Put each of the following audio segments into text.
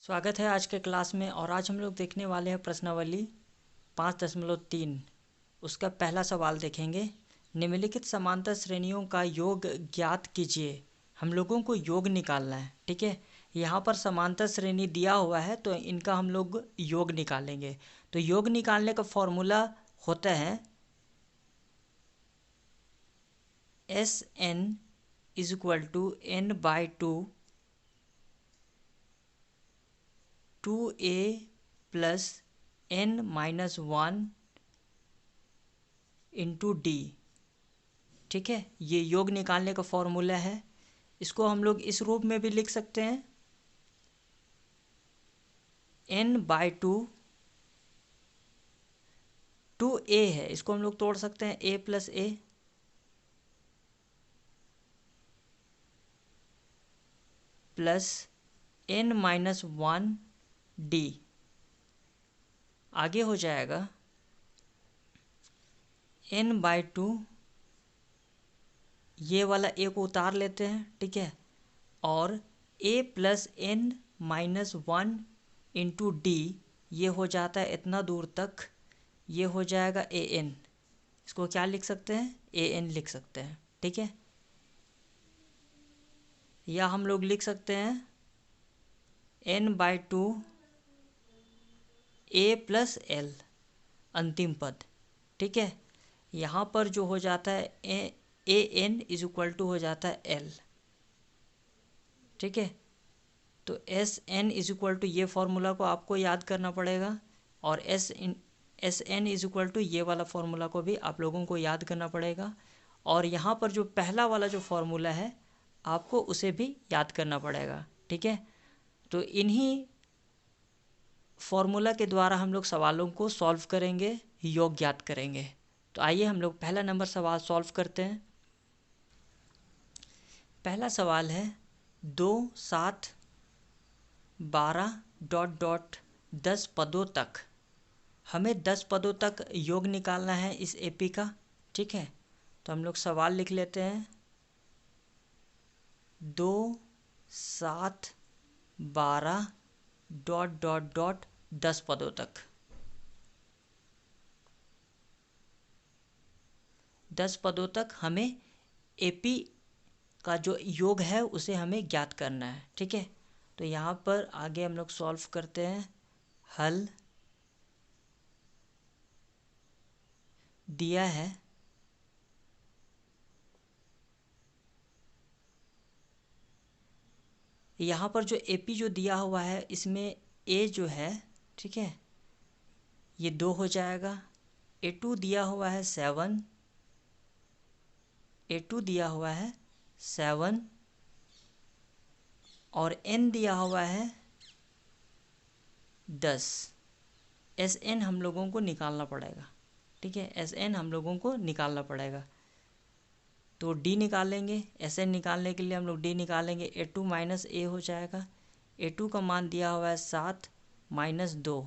स्वागत है आज के क्लास में। और आज हम लोग देखने वाले हैं प्रश्नावली 5.3। उसका पहला सवाल देखेंगे। निम्नलिखित समांतर श्रेणियों का योग ज्ञात कीजिए। हम लोगों को योग निकालना है, ठीक है। यहाँ पर समांतर श्रेणी दिया हुआ है तो इनका हम लोग योग निकालेंगे। तो योग निकालने का फॉर्मूला होता है SN = n/2 2a + n-1 × d, ठीक है। ये योग निकालने का फॉर्मूला है। इसको हम लोग इस रूप में भी लिख सकते हैं, n/2 2a है, इसको हम लोग तोड़ सकते हैं a + a + n-1 d। आगे हो जाएगा n/2, ये वाला a को उतार लेते हैं, ठीक है। और a + n-1 × d, ये हो जाता है इतना दूर तक, ये हो जाएगा an। इसको क्या लिख सकते हैं? an लिख सकते हैं, ठीक है। या हम लोग लिख सकते हैं n/2 a + l, अंतिम पद, ठीक है। यहाँ पर जो हो जाता है an = हो जाता है l, ठीक है। तो SN = ये फार्मूला को आपको याद करना पड़ेगा, और SN = ये वाला फार्मूला को भी आप लोगों को याद करना पड़ेगा। और यहाँ पर जो पहला वाला जो फार्मूला है आपको उसे भी याद करना पड़ेगा, ठीक है। तो इन्हीं फार्मूला के द्वारा हम लोग सवालों को सॉल्व करेंगे, योग ज्ञात करेंगे। तो आइए हम लोग पहला नंबर सवाल सॉल्व करते हैं। पहला सवाल है 2, 7, 12 ... 10 पदों तक, हमें 10 पदों तक योग निकालना है इस एपी का, ठीक है। तो हम लोग सवाल लिख लेते हैं 2, 7, 12 ... 10 पदों तक। 10 पदों तक हमें एपी का जो योग है उसे हमें ज्ञात करना है, ठीक है। तो यहाँ पर आगे हम लोग सॉल्व करते हैं। हल दिया है यहाँ पर, जो एपी जो दिया हुआ है इसमें ए जो है, ठीक है, ये 2 हो जाएगा। A2 दिया हुआ है 7, A2 दिया हुआ है 7, और n दिया हुआ है 10। SN हम लोगों को निकालना पड़ेगा, ठीक है। SN हम लोगों को निकालना पड़ेगा। तो D निकालेंगे। SN निकालने के लिए हम लोग D निकालेंगे। A2 - A हो जाएगा। A2 का मान दिया हुआ है 7 - 2,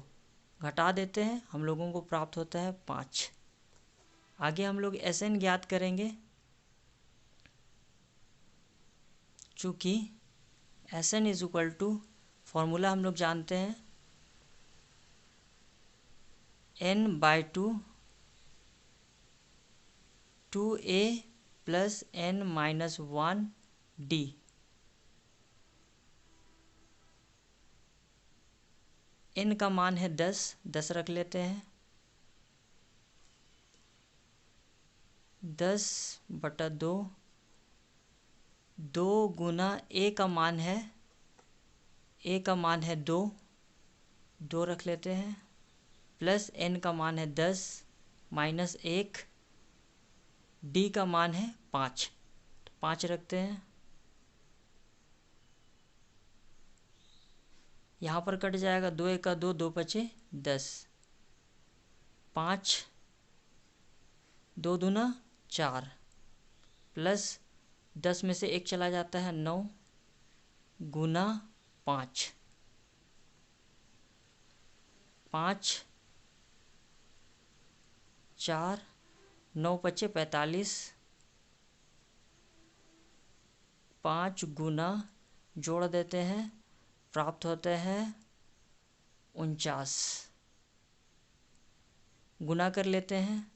घटा देते हैं, हम लोगों को प्राप्त होता है 5। आगे हम लोग SN ज्ञात करेंगे। चूँकि SN = फॉर्मूला हम लोग जानते हैं n/2 2a + n-1 d। n का मान है 10 रख लेते हैं। 10/2, 2 गुना a का मान है 2 रख लेते हैं, प्लस n का मान है 10 - 1, d का मान है 5, तो 5 रखते हैं। यहाँ पर कट जाएगा, 2 × 1 = 2, 2 × 5 = 10, 5 2 दूना 4, प्लस 10 में से 1 चला जाता है 9 गुना 5, 5 4 9 × 5 = 45, 5 गुना जोड़ देते हैं, प्राप्त होते हैं 49 गुना कर लेते हैं।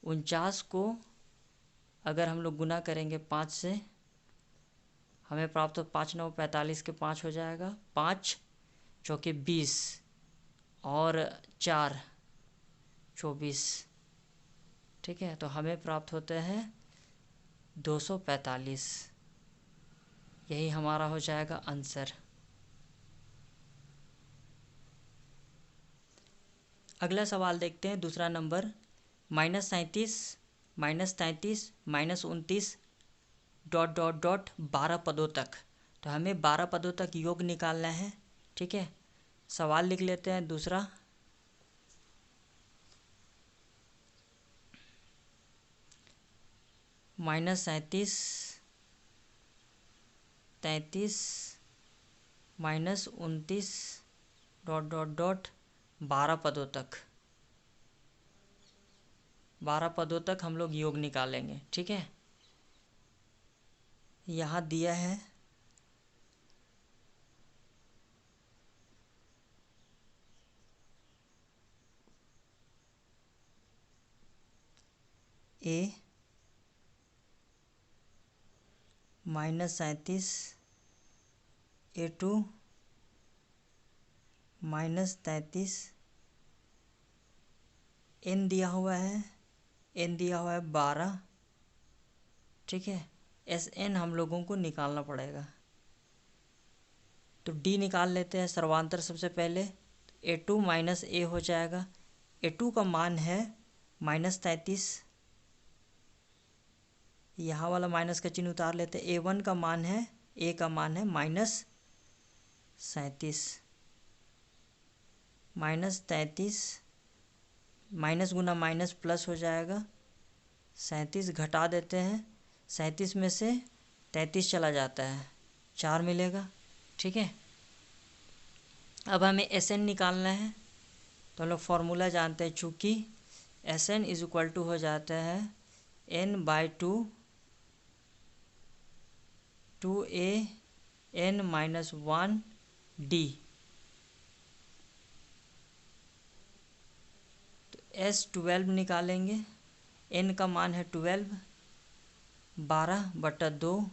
49 को अगर हम लोग गुना करेंगे 5 से, हमें प्राप्त हो 5 9 45 के 5 हो जाएगा, 5 चौके 20 और 4 24। ठीक है, तो हमें प्राप्त होते हैं 245। यही हमारा हो जाएगा आंसर। अगला सवाल देखते हैं, दूसरा नंबर। -37 -33 -29 डॉट डॉट डॉट 12 पदों तक। तो हमें 12 पदों तक योग निकालना है। ठीक है, सवाल लिख लेते हैं दूसरा। -37 33 -29 डॉट डॉट डॉट 12 पदों तक। 12 पदों तक हम लोग योग निकालेंगे। ठीक है, यहाँ दिया है A -37 A2 -33 n दिया हुआ है, n दिया हुआ है 12। ठीक है, SN हम लोगों को निकालना पड़ेगा। तो D निकाल लेते हैं सर्वांतर सबसे पहले। A2 -A हो जाएगा। A2 का मान है -33, यहाँ वाला माइनस का चिन्ह उतार लेते हैं। A1 का मान है, A का मान है -37। -33 माइनस गुना माइनस प्लस हो जाएगा। 37 घटा देते हैं, 37 में से 33 चला जाता है, 4 मिलेगा। ठीक है, अब हमें SN निकालना है। तो हम लोग फॉर्मूला जानते हैं, चूँकि SN इज इक्वल टू हो जाता है n/2 2a n-1 d। तो S12 निकालेंगे। n का मान है 12, 12/2।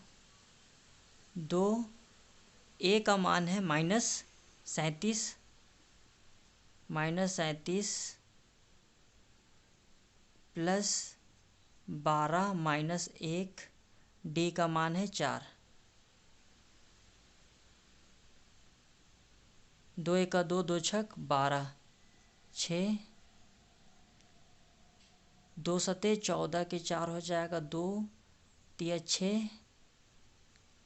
2 a का मान है -37 प्लस 12 माइनस 1 d का मान है 4। 2 1 2 2 छक 12 6 2 सते 14 के 4 हो जाएगा, 2 तिया 6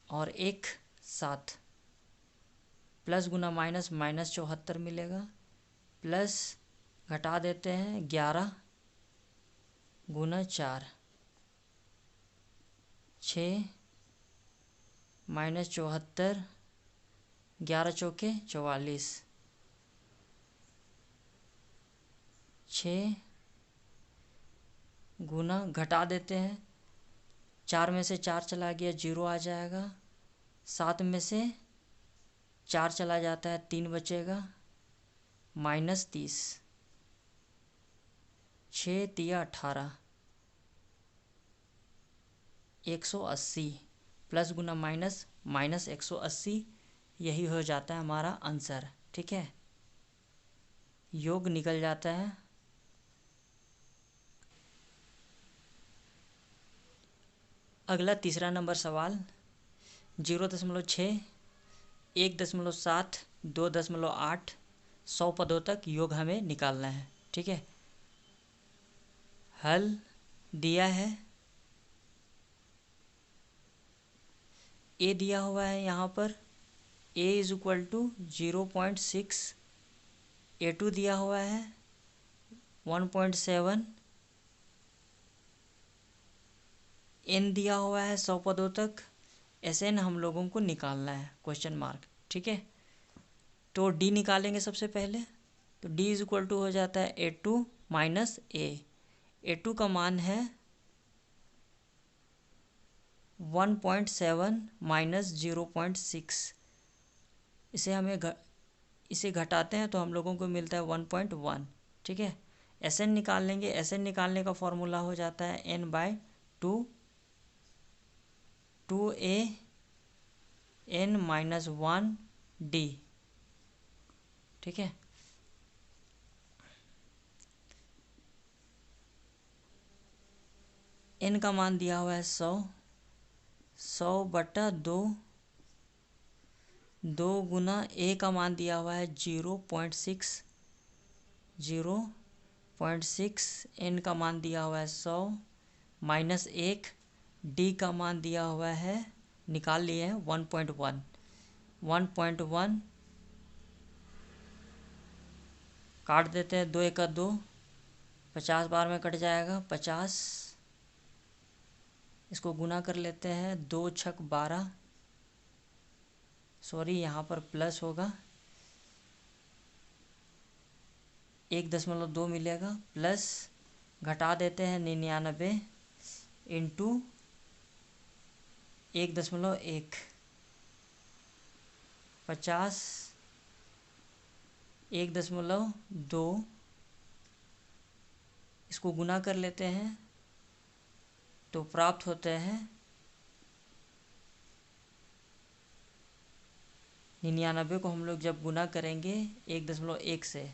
और 1 7 प्लस गुना माइनस -74 मिलेगा। प्लस घटा देते हैं 11 गुना 4 6 -74 11 चौके 44 6 गुना घटा देते हैं, 4 में से 4 चला गया 0 आ जाएगा। 7 में से 4 चला जाता है 3 बचेगा, -30 6 तिया 18 180 प्लस गुना माइनस -180। यही हो जाता है हमारा आंसर। ठीक है, योग निकल जाता है। अगला तीसरा नंबर सवाल। 0.6 1.7 2.8 100 पदों तक योग हमें निकालना है। ठीक है, हल दिया है। ए दिया हुआ है यहाँ पर, a is equal to 0.6। A2 दिया हुआ है 1.7। n दिया हुआ है 100 पदों तक। SN हम लोगों को निकालना है, क्वेश्चन मार्क। ठीक है, तो D निकालेंगे सबसे पहले। तो D इज इक्वल टू हो जाता है A2 माइनस A। A2 का मान है 1.7 माइनस 0.6। इसे हमें इसे घटाते हैं तो हम लोगों को मिलता है 1.1। ठीक है, एस एन निकाल लेंगे। एस एन निकालने का फॉर्मूला हो जाता है n/2 2a n-1d। ठीक है, n का मान दिया हुआ है 100/2, 2 गुना a का मान दिया हुआ है 0.6, n का मान दिया हुआ है 100 -1, d का मान दिया हुआ है, निकाल लिए हैं 1.1। 1.1 काट देते हैं, 2 1 2, 50 बार में कट जाएगा 50। इसको गुना कर लेते हैं, 2 छक 12, सॉरी यहाँ पर प्लस होगा, 1.2 मिलेगा, प्लस घटा देते हैं 99 इंटू 1.1, 50 1.2, इसको गुना कर लेते हैं तो प्राप्त होते हैं 99 को हम लोग जब गुना करेंगे 1.1 से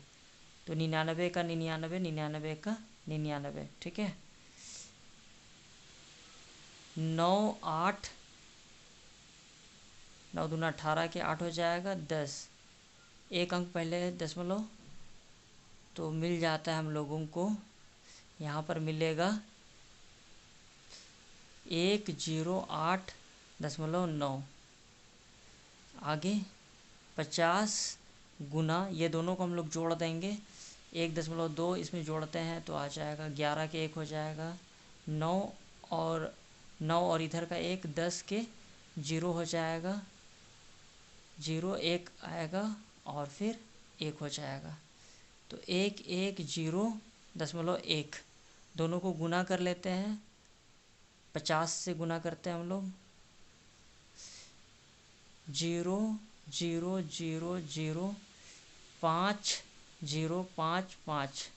तो 99 का 99, 99 का 99। ठीक है, 9 8, 9 दूना 18 के 8 हो जाएगा 10, एक अंक पहले दशमलव तो मिल जाता है हम लोगों को, यहाँ पर मिलेगा 108.9। आगे 50 गुना, ये दोनों को हम लोग जोड़ देंगे, 1.2 इसमें जोड़ते हैं तो आ जाएगा 11 के 1 हो जाएगा, 9 और इधर का 1, 10 के 0 हो जाएगा, 0 1 आएगा और फिर 1 हो जाएगा। तो 110.1 दोनों को गुना कर लेते हैं, 50 से गुना करते हैं हम लोग, 0 0 0 0 5 0 5 5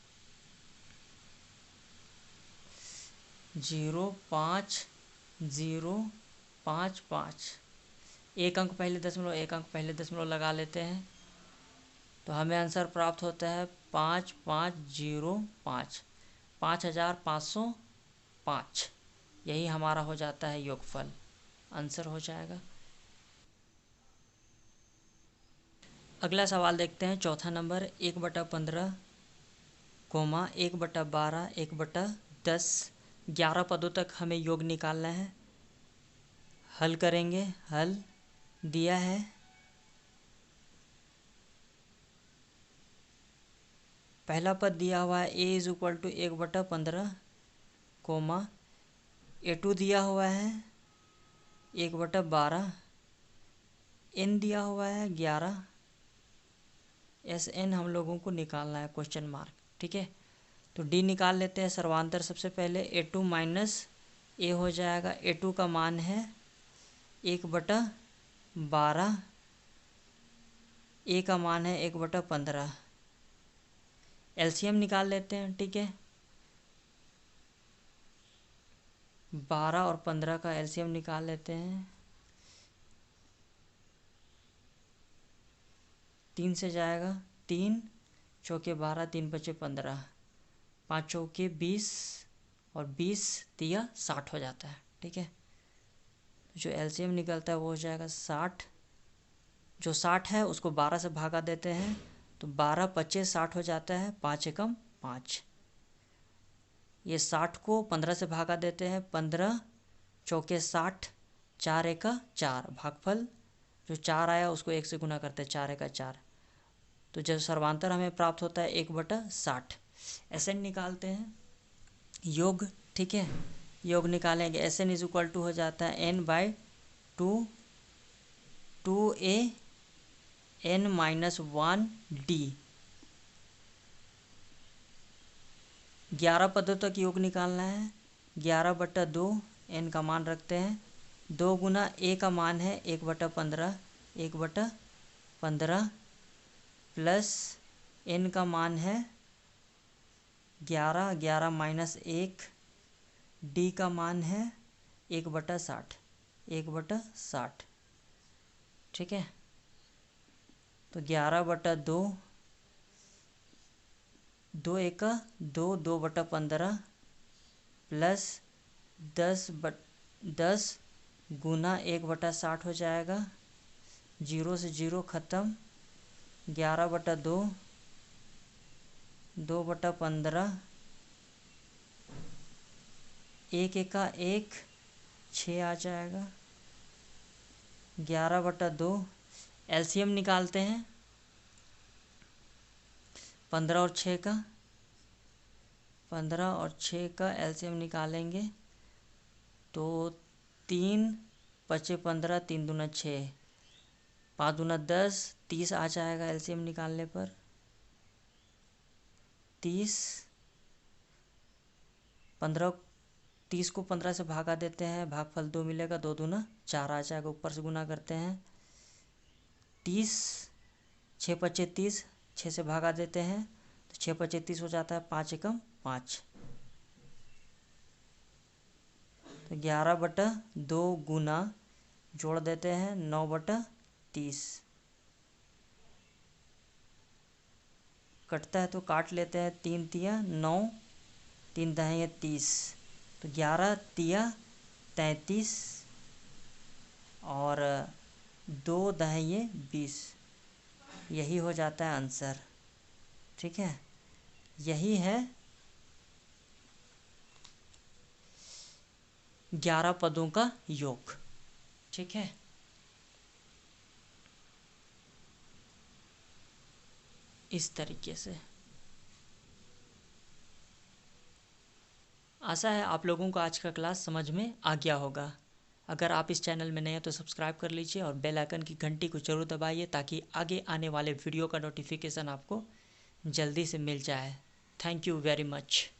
0 5 0 5 5, एक अंक पहले दशमलव, एक अंक पहले दशमलव लगा लेते हैं तो हमें आंसर प्राप्त होता है 5505, 5505। यही हमारा हो जाता है योगफल, आंसर हो जाएगा। अगला सवाल देखते हैं, चौथा नंबर, 1/15, 1/12, 1/10, 11 पदों तक हमें योग निकालना है। हल करेंगे, हल दिया है, पहला पद दिया हुआ है a = 1/15, a2 दिया हुआ है 1/12, n दिया हुआ है 11, SN हम लोगों को निकालना है क्वेश्चन मार्क। ठीक है, तो D निकाल लेते हैं सर्वांतर। सबसे पहले A2 माइनस A हो जाएगा, A2 का मान है 1/12, A का मान है 1/15, LCM निकाल लेते हैं। ठीक है, 12 और 15 का LCM निकाल लेते हैं, 3 से जाएगा, 3 चौके 12, 3 बचे 15, 5 चौके 20 और 20 दिया 60 हो जाता है। ठीक है, जो LCM निकलता है वो हो जाएगा 60, जो 60 है उसको 12 से भागा देते हैं तो 12 25 60 हो जाता है, 5 एकम 5। ये 60 को 15 से भागा देते हैं, 15 चौके 60, 4 एका 4, भागफल जो 4 आया उसको 1 से गुना करते हैं, 4 एका 4, तो जब सर्वांतर हमें प्राप्त होता है 1/60। SN निकालते हैं, योग। ठीक है, योग निकालेंगे, SN = हो जाता है n/2 2a n-1d। 11 पदों तक योग निकालना है, 11/2, n का मान रखते हैं, 2 गुना a का मान है 1/15, 1/15 प्लस n का मान है 11, 11 माइनस 1, d का मान है 1/60, 1/60। ठीक है, तो 11/2, 2 1 2, 2/15 प्लस 10 गुना 1/60 हो जाएगा। 0 से 0 ख़त्म, 11/2, 2/15, 1 1 1, 6 आ जाएगा। 11/2 एलसीएम निकालते हैं 15 और 6 का, 15 और 6 का एलसीएम निकालेंगे तो 3 5 15, 3 दूना 6, 5 दूना 10, 30 आ जाएगा एलसीएम निकालने पर। 30 को 15 से भागा देते हैं, भागफल 2 मिलेगा, 2 दूना 4 आ जाएगा, ऊपर से गुना करते हैं। 30, 6 5 30, 6 से भागा देते हैं तो 6 5 30 हो जाता है, 5 एकम 5। तो 11/2 गुना जोड़ देते हैं 9/30, कटता है तो काट लेते हैं, 3 तिया 9, 3 दहे 30, तो 11 तिया 33 और 2 दहे 20, यही हो जाता है आंसर। ठीक है, यही है 11 पदों का योग। ठीक है, इस तरीके से। आशा है आप लोगों को आज का क्लास समझ में आ गया होगा। अगर आप इस चैनल में नए हैं तो सब्सक्राइब कर लीजिए और बेल आइकन की घंटी को जरूर दबाइए ताकि आगे आने वाले वीडियो का नोटिफिकेशन आपको जल्दी से मिल जाए। Thank you very much.